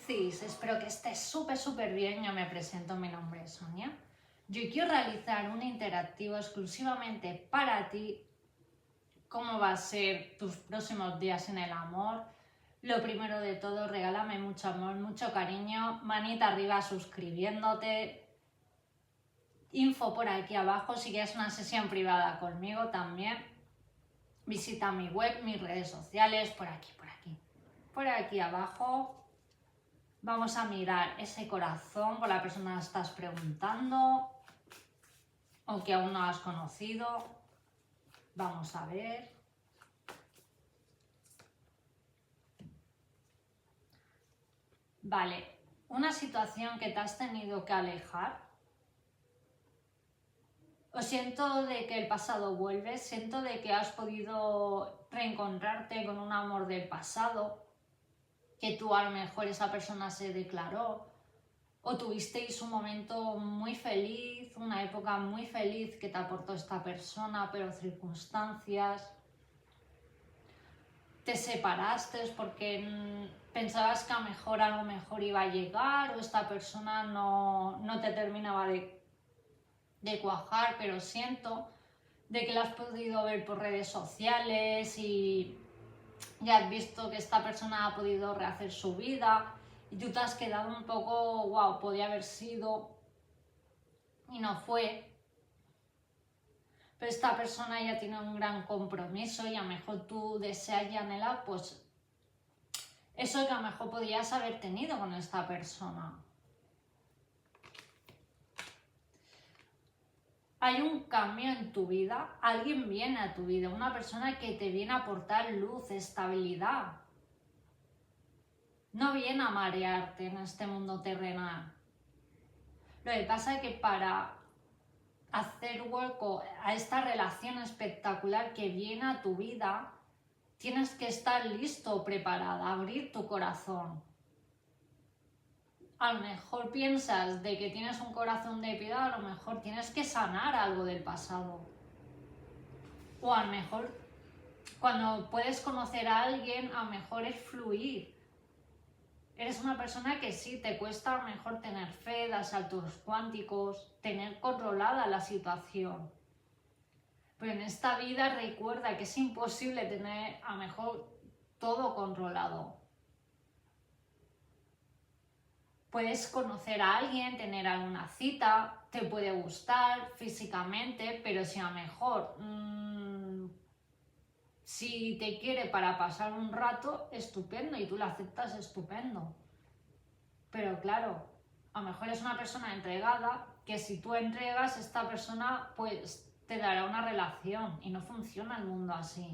Piscis, espero que estés súper bien. Yo me presento, mi nombre es Sonia. Yo quiero realizar un interactivo exclusivamente para ti. ¿Cómo va a ser tus próximos días en el amor? Lo primero de todo, regálame mucho amor, mucho cariño, manita arriba suscribiéndote. Info por aquí abajo, si quieres una sesión privada conmigo también. Visita mi web, mis redes sociales, por aquí abajo. Vamos a mirar ese corazón por la persona que estás preguntando o que aún no has conocido. Vamos a ver. Vale, una situación que te has tenido que alejar. O siento de que el pasado vuelve, siento de que has podido reencontrarte con un amor del pasado, que tú a lo mejor esa persona se declaró, o tuvisteis un momento muy feliz, una época muy feliz que te aportó esta persona, pero circunstancias. Te separaste porque pensabas que a lo mejor iba a llegar, o esta persona no te terminaba de cuajar, pero siento de que la has podido ver por redes sociales y ya has visto que esta persona ha podido rehacer su vida y tú te has quedado un poco, wow, podía haber sido y no fue. Pero esta persona ya tiene un gran compromiso y a lo mejor tú deseas y anhelas pues eso que a lo mejor podías haber tenido con esta persona. Hay un cambio en tu vida, alguien viene a tu vida, una persona que te viene a aportar luz, estabilidad. No viene a marearte en este mundo terrenal. Lo que pasa es que para hacer hueco a esta relación espectacular que viene a tu vida, tienes que estar listo o preparada, abrir tu corazón. A lo mejor piensas de que tienes un corazón de piedad, a lo mejor tienes que sanar algo del pasado. O a lo mejor cuando puedes conocer a alguien, a lo mejor es fluir. Eres una persona que sí, te cuesta a lo mejor tener fe, dar saltos cuánticos, tener controlada la situación. Pero en esta vida recuerda que es imposible tener a lo mejor todo controlado. Puedes conocer a alguien, tener alguna cita, te puede gustar físicamente, pero si a lo mejor si te quiere para pasar un rato, estupendo, y tú la aceptas, estupendo. Pero claro, a lo mejor es una persona entregada, que si tú entregas, esta persona pues te dará una relación, y no funciona el mundo así.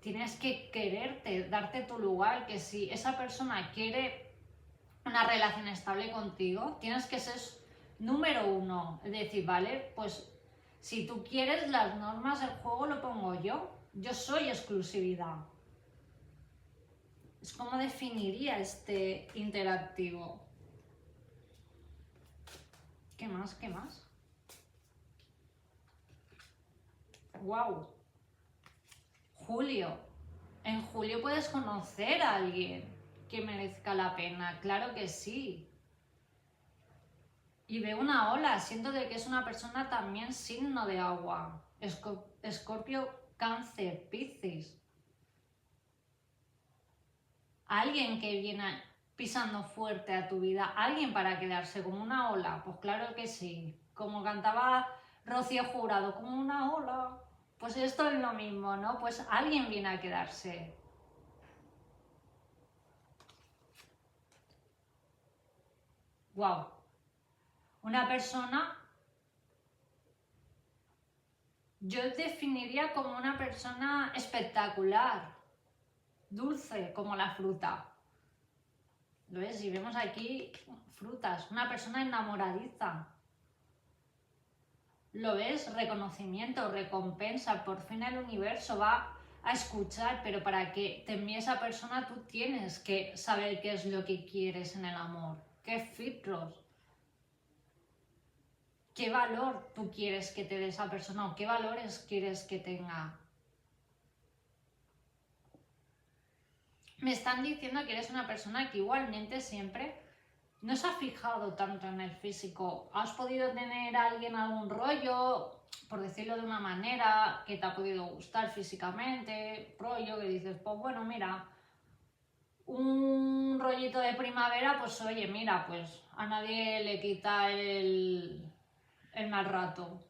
Tienes que quererte, darte tu lugar, que si esa persona quiere una relación estable contigo, tienes que ser número uno. Es decir, vale, pues si tú quieres las normas del juego lo pongo yo. Yo soy exclusividad. Es como definiría este interactivo. ¿Qué más? ¿Qué más? ¡Wow! Julio. En julio puedes conocer a alguien que merezca la pena. Claro que sí. Y veo una ola. Siento de que es una persona también signo de agua. Escorpio, Cáncer, Piscis. Alguien que viene pisando fuerte a tu vida, alguien para quedarse como una ola, pues claro que sí. Como cantaba Rocío Jurado, como una ola. Pues esto es lo mismo, ¿no? Pues alguien viene a quedarse. Wow. Una persona, yo definiría como una persona espectacular, dulce como la fruta. ¿Lo ves? Si vemos aquí frutas, una persona enamoradiza. ¿Lo ves? Reconocimiento, recompensa, por fin el universo va a escuchar, pero para que te envíe esa persona tú tienes que saber qué es lo que quieres en el amor, qué filtros, qué valor tú quieres que te dé esa persona o qué valores quieres que tenga. me están diciendo que eres una persona que igualmente siempre no se ha fijado tanto en el físico. ¿Has podido tener a alguien algún rollo, por decirlo de una manera, que te ha podido gustar físicamente? Rollo que dices, pues bueno, mira, un rollito de primavera, pues oye, mira, pues a nadie le quita el mal rato.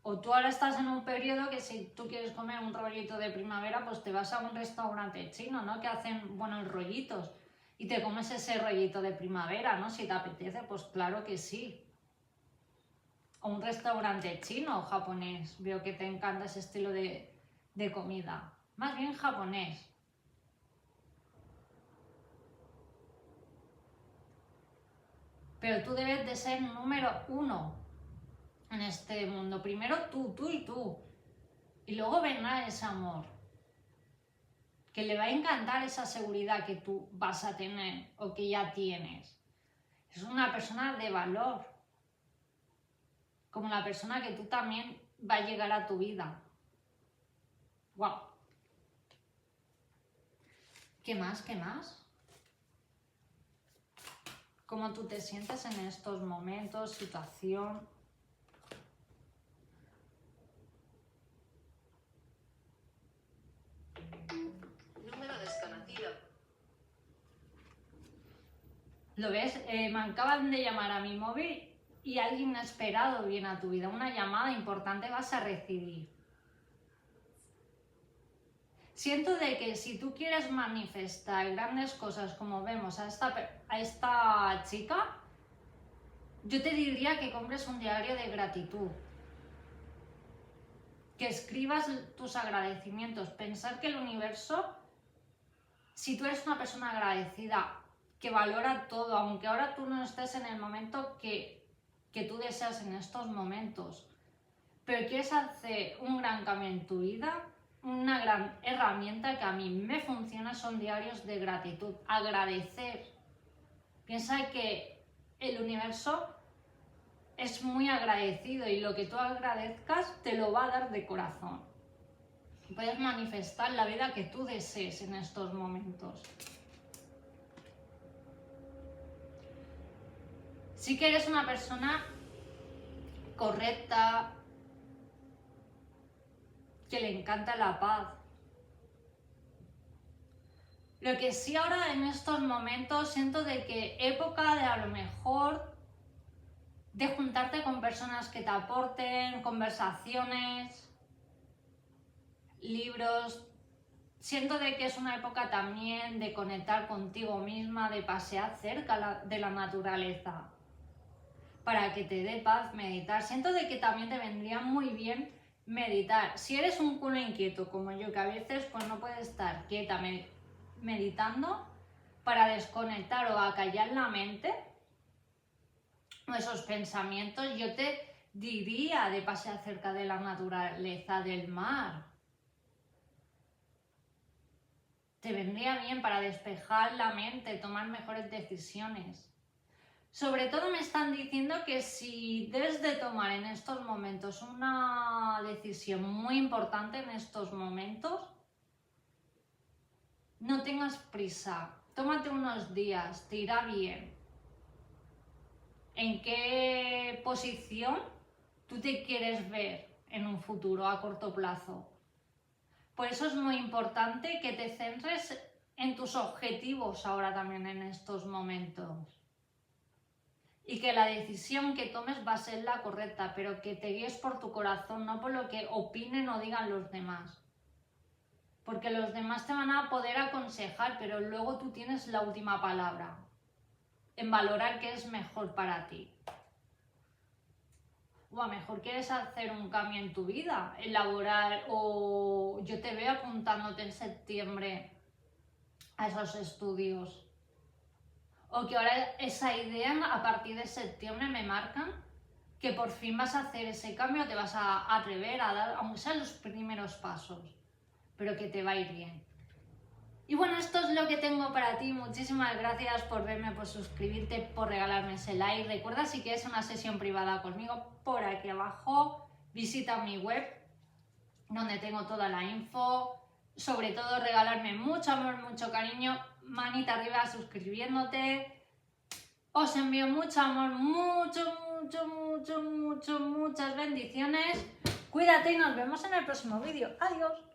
O tú ahora estás en un periodo que si tú quieres comer un rollito de primavera, pues te vas a un restaurante chino, ¿no? Que hacen buenos rollitos y te comes ese rollito de primavera, ¿no? Si te apetece, pues claro que sí. O un restaurante chino o japonés. Veo que te encanta ese estilo de comida. Más bien japonés. Pero tú debes de ser número uno en este mundo. Primero tú y tú. Y luego vendrá ese amor. Que le va a encantar esa seguridad que tú vas a tener o que ya tienes. Es una persona de valor. Como la persona que tú también va a llegar a tu vida. ¡Wow! ¿Qué más? ¿Qué más? ¿Cómo tú te sientes en estos momentos, situación? Número desconocido. ¿Lo ves? Me acaban de llamar a mi móvil y alguien inesperado viene a tu vida. Una llamada importante vas a recibir. Siento de que si tú quieres manifestar grandes cosas como vemos a esta chica, yo te diría que compres un diario de gratitud. Que escribas tus agradecimientos. Pensar que el universo, si tú eres una persona agradecida, que valora todo, aunque ahora tú no estés en el momento que tú deseas en estos momentos, pero quieres hacer un gran cambio en tu vida, una gran herramienta que a mí me funciona son diarios de gratitud. Agradecer. Piensa que el universo es muy agradecido y lo que tú agradezcas te lo va a dar de corazón. Puedes manifestar la vida que tú desees en estos momentos. Sí que eres una persona correcta, que le encanta la paz. Lo que sí ahora en estos momentos siento de que época de a lo mejor de juntarte con personas que te aporten, conversaciones, libros. Siento de que es una época también de conectar contigo misma, de pasear cerca de la naturaleza, para que te dé paz meditar. Siento de que también te vendría muy bien meditar. Si eres un culo inquieto como yo, que a veces pues no puedes estar quieta meditando para desconectar o acallar la mente o esos pensamientos, yo te diría de pasear cerca de la naturaleza, del mar. Te vendría bien para despejar la mente, tomar mejores decisiones. Sobre todo me están diciendo que si debes de tomar en estos momentos una decisión muy importante en estos momentos, no tengas prisa, tómate unos días, te irá bien. ¿En qué posición tú te quieres ver en un futuro a corto plazo? Por eso es muy importante que te centres en tus objetivos ahora también en estos momentos. Y que la decisión que tomes va a ser la correcta, pero que te guíes por tu corazón, no por lo que opinen o digan los demás. Porque los demás te van a poder aconsejar, pero luego tú tienes la última palabra en valorar qué es mejor para ti. O a lo mejor quieres hacer un cambio en tu vida, elaborar, o yo te veo apuntándote en septiembre a esos estudios. O que ahora esa idea a partir de septiembre me marcan que por fin vas a hacer ese cambio, te vas a atrever a dar, aunque sean los primeros pasos, pero que te va a ir bien. Y bueno, esto es lo que tengo para ti. Muchísimas gracias por verme, por suscribirte, por regalarme ese like. Recuerda, si quieres una sesión privada conmigo, por aquí abajo visita mi web donde tengo toda la info, sobre todo regalarme mucho amor, mucho cariño, manita arriba suscribiéndote. Os envío mucho amor, muchas bendiciones. Cuídate y nos vemos en el próximo vídeo. Adiós.